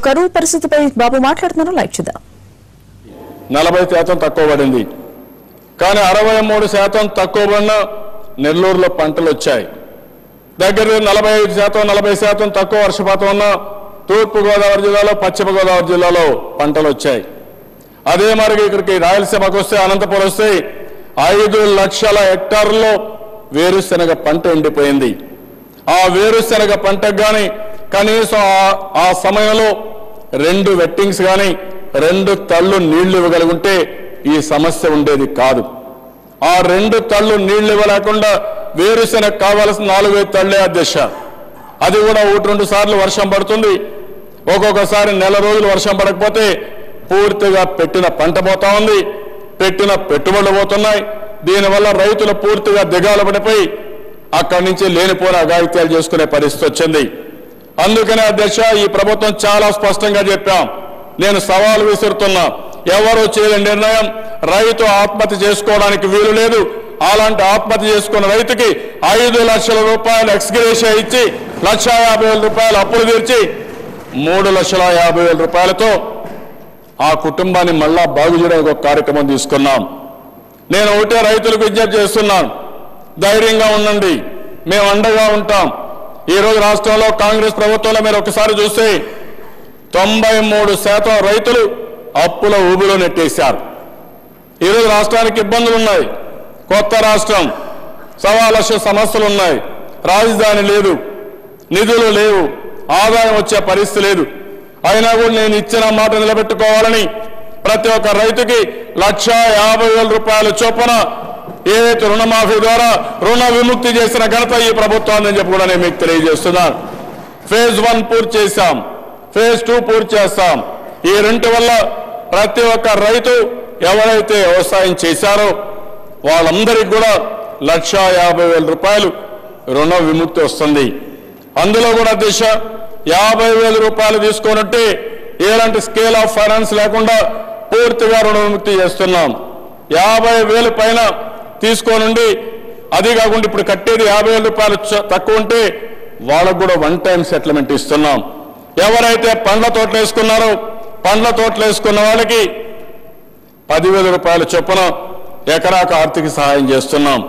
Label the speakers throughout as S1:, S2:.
S1: కరువు పరిస్థితిపై బాబు మాట్లాడుతున్నారు. లైక్ చూద్దాం.
S2: 40% తక్కువ పడింది, కానీ 63% తక్కువ పడిన నెల్లూరులో పంటలు వచ్చాయి. దగ్గర 45%, 40% తక్కువ వర్షపాతం ఉన్న తూర్పు గోదావరి జిల్లాలో, పశ్చిమ గోదావరి జిల్లాలో పంటలు వచ్చాయి. అదే మరి ఇక్కడికి రాయలసీమకు వస్తే, అనంతపురం వస్తే 5 లక్షల హెక్టార్లలో వేరుశెనగ పంట ఎండిపోయింది. ఆ వేరుశెనగ పంటకు కానీ కనీసం ఆ సమయంలో 2 వెట్టింగ్స్ కానీ 2 తళ్ళు నీళ్లు ఇవ్వగలిగితే ఈ సమస్య ఉండేది కాదు. ఆ 2 తళ్ళు నీళ్లు ఇవ్వలేకుండా వేరుశెనగ కావాల్సిన 4 తళ్ళే అధ్యక్ష. అది కూడా 1-2 సార్లు వర్షం పడుతుంది. ఒక్కొక్కసారి నెల రోజులు వర్షం పడకపోతే పూర్తిగా పెట్టిన పంట పోతా ఉంది, పెట్టిన పెట్టుబడులు పోతున్నాయి. దీనివల్ల రైతులు పూర్తిగా దిగాలు పడిపోయి అక్కడి నుంచి లేనిపోయిన అఘాయిత్యాలు చేసుకునే పరిస్థితి వచ్చింది. అందుకనే అధ్యక్ష, ఈ ప్రభుత్వం చాలా స్పష్టంగా చెప్పాం. నేను సవాలు విసురుతున్నా, ఎవరు చేయలేని నిర్ణయం. రైతు ఆత్మహత్య చేసుకోవడానికి వీలు లేదు. అలాంటి ఆత్మహత్య చేసుకున్న రైతుకి 5 లక్షల రూపాయలు ఎక్స్గ్రేషియా ఇచ్చి 1,50,000 రూపాయలు అప్పులు తీర్చి 3,50,000 రూపాయలతో ఆ కుటుంబాన్ని మళ్ళా బాగు చేయడానికి ఒక కార్యక్రమం తీసుకున్నాం. నేను ఒకటే రైతులకు విజ్ఞప్తి చేస్తున్నాను, ధైర్యంగా ఉండండి, మేము అండగా ఉంటాం. ఈరోజు రాష్ట్రంలో కాంగ్రెస్ ప్రభుత్వంలో మీరు ఒకసారి చూస్తే 93% రైతులు అప్పుల ఊబిలో నెట్టేశారు. ఈరోజు రాష్ట్రానికి ఇబ్బందులు ఉన్నాయి. కొత్త రాష్ట్రం, 1,00,000 సమస్యలు ఉన్నాయి. రాజధాని లేదు, నిధులు లేవు, ఆదాయం వచ్చే పరిస్థితి లేదు. అయినా కూడా నేను ఇచ్చిన మాట నిలబెట్టుకోవాలని ప్రతి ఒక్క రైతుకి 1,50,000 రూపాయల చొప్పున ఏదైతే రుణమాఫీ ద్వారా రుణ విముక్తి చేసిన ఘనత ఈ ప్రభుత్వాన్ని చెప్పి కూడా నేను మీకు తెలియజేస్తున్నాను. ఫేజ్ 1 పూర్తి చేశాం, ఫేజ్ 2 పూర్తి చేస్తాం. ఈ 2 వల్ల ప్రతి ఒక్క రైతు ఎవరైతే వ్యవసాయం చేశారో వాళ్ళందరికీ కూడా 1,50,000 రూపాయలు రుణ విముక్తి వస్తుంది. అందులో కూడా దిశ 50,000 రూపాయలు తీసుకున్నట్టే ఎలాంటి స్కేల్ ఆఫ్ ఫైనాన్స్ లేకుండా పూర్తిగా రుణ విముక్తి చేస్తున్నాం. 50,000 పైన తీసుకోనుండి, అది కాకుండా ఇప్పుడు కట్టేది 50,000 రూపాయలు తక్కువ ఉంటే వాళ్ళకు కూడా 1 టైం సెటిల్మెంట్ ఇస్తున్నాం. ఎవరైతే పండ్ల తోటలు వేసుకున్నారో పండ్ల తోటలు వేసుకున్న వాళ్ళకి 10,000 రూపాయల చొప్పున ఎకరాకు ఆర్థిక సహాయం చేస్తున్నాం.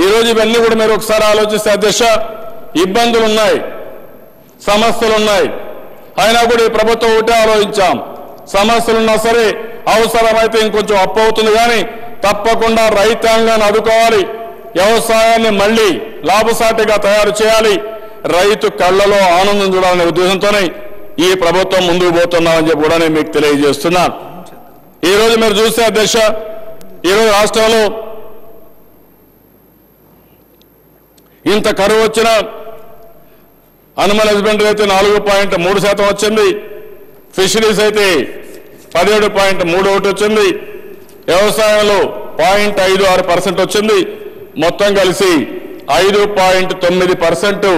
S2: ఈరోజు ఇవన్నీ కూడా మీరు ఒకసారి ఆలోచిస్తే అధ్యక్ష, ఇబ్బందులు ఉన్నాయి, సమస్యలు ఉన్నాయి. అయినా కూడా ఈ ప్రభుత్వం ఒకటే ఆలోచించాం, సమస్యలున్నా సరే అవసరమైతే ఇంకొంచెం అప్పు అవుతుంది, కానీ తప్పకుండా రైతాంగాన్ని ఆదుకోవాలి, వ్యవసాయాన్ని మళ్ళీ లాభసాటిగా తయారు చేయాలి, రైతు కళ్ళలో ఆనందం చూడాలనే ఉద్దేశంతోనే ఈ ప్రభుత్వం ముందుకు పోతున్నామని చెప్పి కూడా నేను మీకు తెలియజేస్తున్నాను. ఈరోజు మీరు చూస్తే అధ్యక్ష, ఈరోజు రాష్ట్రంలో ఇంత కరువు వచ్చిన అనిమల్ హస్బెండరీ అయితే 4.3% వచ్చింది, ఫిషరీస్ అయితే 17.31 వచ్చింది, వ్యవసాయంలో 0.56% వచ్చింది. మొత్తం కలిసి 5.9%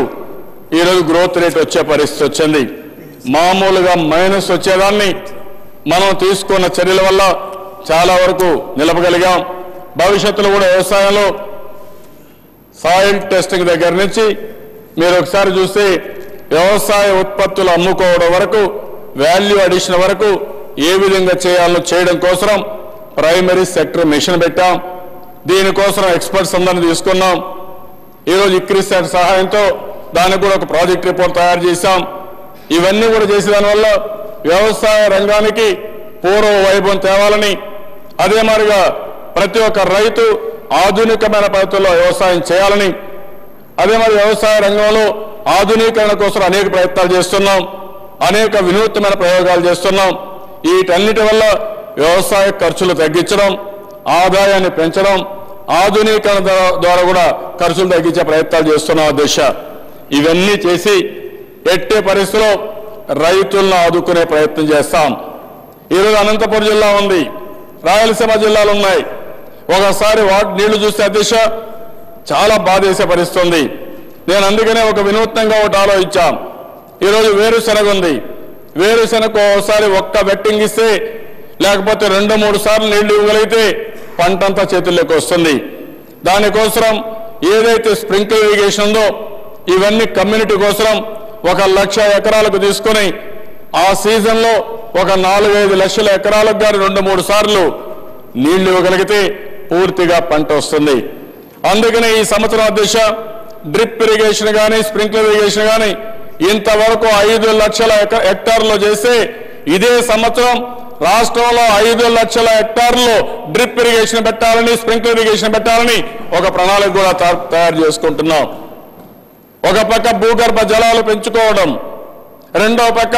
S2: ఈరోజు గ్రోత్ రేట్ వచ్చే పరిస్థితి వచ్చింది. మామూలుగా మైనస్ వచ్చేదాన్ని మనం తీసుకున్న చర్యల వల్ల చాలా వరకు నిలపగలిగాం. భవిష్యత్తులో కూడా వ్యవసాయంలో సాయిల్ టెస్టింగ్ దగ్గర నుంచి మీరు ఒకసారి చూస్తే వ్యవసాయ ఉత్పత్తులు అమ్ముకోవడం వరకు, వాల్యూ అడిషన్ వరకు ఏ విధంగా చేయాలో చేయడం కోసం ప్రైమరీ సెక్టర్ మిషన్ పెట్టాం. దీనికోసం ఎక్స్పర్ట్స్ అందరినీ తీసుకున్నాం. ఈరోజు ఇక్రిసాట్ సహాయంతో దానికి కూడా ఒక ప్రాజెక్ట్ రిపోర్ట్ తయారు చేశాం. ఇవన్నీ కూడా చేసే దానివల్ల వ్యవసాయ రంగానికి పూర్వ వైభవం తేవాలని, అదే మాదిరిగా ప్రతి ఒక్క రైతు ఆధునికమైన పద్ధతుల్లో వ్యవసాయం చేయాలని, అదే మరి వ్యవసాయ రంగంలో ఆధునీకరణ కోసం అనేక ప్రయత్నాలు చేస్తున్నాం, అనేక వినూత్నమైన ప్రయోగాలు చేస్తున్నాం. వీటన్నిటి వల్ల వ్యవసాయ ఖర్చులు తగ్గించడం, ఆదాయాన్ని పెంచడం, ఆధునీకరణ ద్వారా కూడా ఖర్చులు తగ్గించే ప్రయత్నాలు చేస్తున్నాం అధ్యక్ష. ఇవన్నీ చేసి ఎట్టే పరిస్థితిలో రైతులను ఆదుకునే ప్రయత్నం చేస్తాం. ఈరోజు అనంతపురం జిల్లా ఉంది, రాయలసీమ జిల్లాలు ఉన్నాయి. ఒకసారి నీళ్లు చూస్తే అధ్యక్ష చాలా బాధేసే పరిస్థితి ఉంది. నేను అందుకనే ఒక వినూత్నంగా ఒకటి ఆలోచించాం. ఈరోజు వేరుశెనగ ఉంది, వేరుశెనగకు ఒకసారి ఒక్క వెట్టింగ్ ఇస్తే లేకపోతే 2-3 సార్లు నీళ్లు ఇవ్వగలిగితే పంటంతా చేతుల్లోకి వస్తుంది. దానికోసం ఏదైతే స్ప్రింక్లర్ ఇరిగేషన్ ఉందో ఇవన్నీ కమ్యూనిటీ కోసం 1,00,000 ఎకరాలకు తీసుకొని ఆ సీజన్లో ఒక 4-5 లక్షల ఎకరాలకు గాని 2-3 సార్లు నీళ్లు ఇవ్వగలిగితే పూర్తిగా పంట వస్తుంది. అందుకనే ఈ సంవత్సరం అధ్యక్ష డ్రిప్ ఇరిగేషన్ కానీ స్ప్రింక్లర్ ఇరిగేషన్ కానీ ఇంతవరకు 5 లక్షల హెక్టార్లు చేస్తే ఇదే సంవత్సరం రాష్ట్రంలో 5 లక్షల హెక్టార్లు డ్రిప్ ఇరిగేషన్ పెట్టాలని స్ప్రింక్లర్ ఇరిగేషన్ పెట్టాలని ఒక ప్రణాళిక కూడా తయారు చేసుకుంటున్నాం. ఒక పక్క భూగర్భ జలాలు పెంచుకోవడం, రెండో పక్క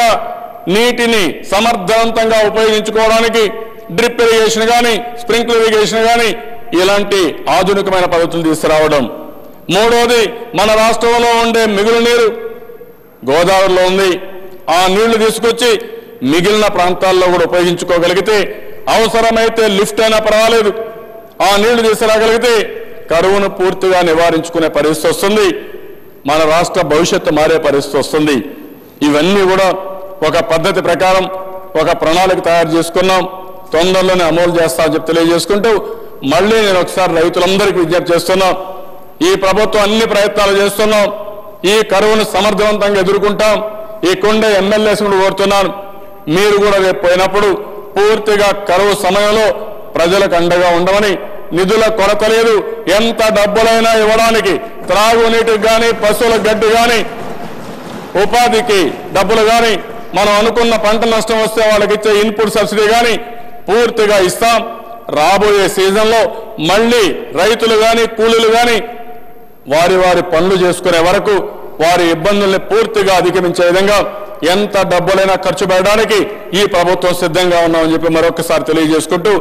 S2: నీటిని సమర్థవంతంగా ఉపయోగించుకోవడానికి డ్రిప్ ఇరిగేషన్ కానీ స్ప్రింక్లర్ ఇరిగేషన్ కానీ ఇలాంటి ఆధునికమైన పద్ధతులు తీసుకురావడం. మూడోది మన రాష్ట్రంలో ఉండే మిగులు నీరు గోదావరిలో ఉంది. ఆ నీళ్లు తీసుకొచ్చి మిగిలిన ప్రాంతాల్లో కూడా ఉపయోగించుకోగలిగితే అవసరమైతే లిఫ్ట్ అయినా పర్వాలేదు ఆ నీళ్లు తీసుకురాగలిగితే కరువును పూర్తిగా నివారించుకునే పరిస్థితి వస్తుంది. మన రాష్ట్ర భవిష్యత్తు మారే పరిస్థితి వస్తుంది. ఇవన్నీ కూడా ఒక పద్ధతి ప్రకారం ఒక ప్రణాళిక తయారు చేసుకున్నాం. తొందరలోనే అమలు చేస్తామని చెప్పి తెలియజేసుకుంటూ మళ్ళీ నేను ఒకసారి రైతులందరికీ విజ్ఞప్తి చేస్తున్నాం. ఈ ప్రభుత్వం అన్ని ప్రయత్నాలు చేస్తున్నాం. ఈ కరువును సమర్థవంతంగా ఎదుర్కొంటాం. ఈ కొండే ఎమ్మెల్యేస్ కూడా కోరుతున్నాను, మీరు కూడా రేపు పోయినప్పుడు పూర్తిగా కరువు సమయంలో ప్రజలకు అండగా ఉండమని. నిధుల కొరత లేదు, ఎంత డబ్బులైనా ఇవ్వడానికి, త్రాగునీటికి కానీ పశువుల గడ్డి కానీ ఉపాధికి డబ్బులు కానీ మనం అనుకున్న పంట నష్టం వస్తే వాళ్ళకి ఇచ్చే ఇన్పుట్ సబ్సిడీ కానీ పూర్తిగా ఇస్తాం. రాబోయే సీజన్లో మళ్ళీ రైతులు కానీ కూలీలు కానీ వారి వారి పనులు చేసుకునే వరకు వారి ఇబ్బందుల్ని పూర్తిగా అధిగమించే విధంగా ఎంత డబ్బులైనా ఖర్చు పెట్టడానికి ఈ ప్రభుత్వం సిద్ధంగా ఉన్నామని చెప్పి మరొకసారి తెలియజేసుకుంటూ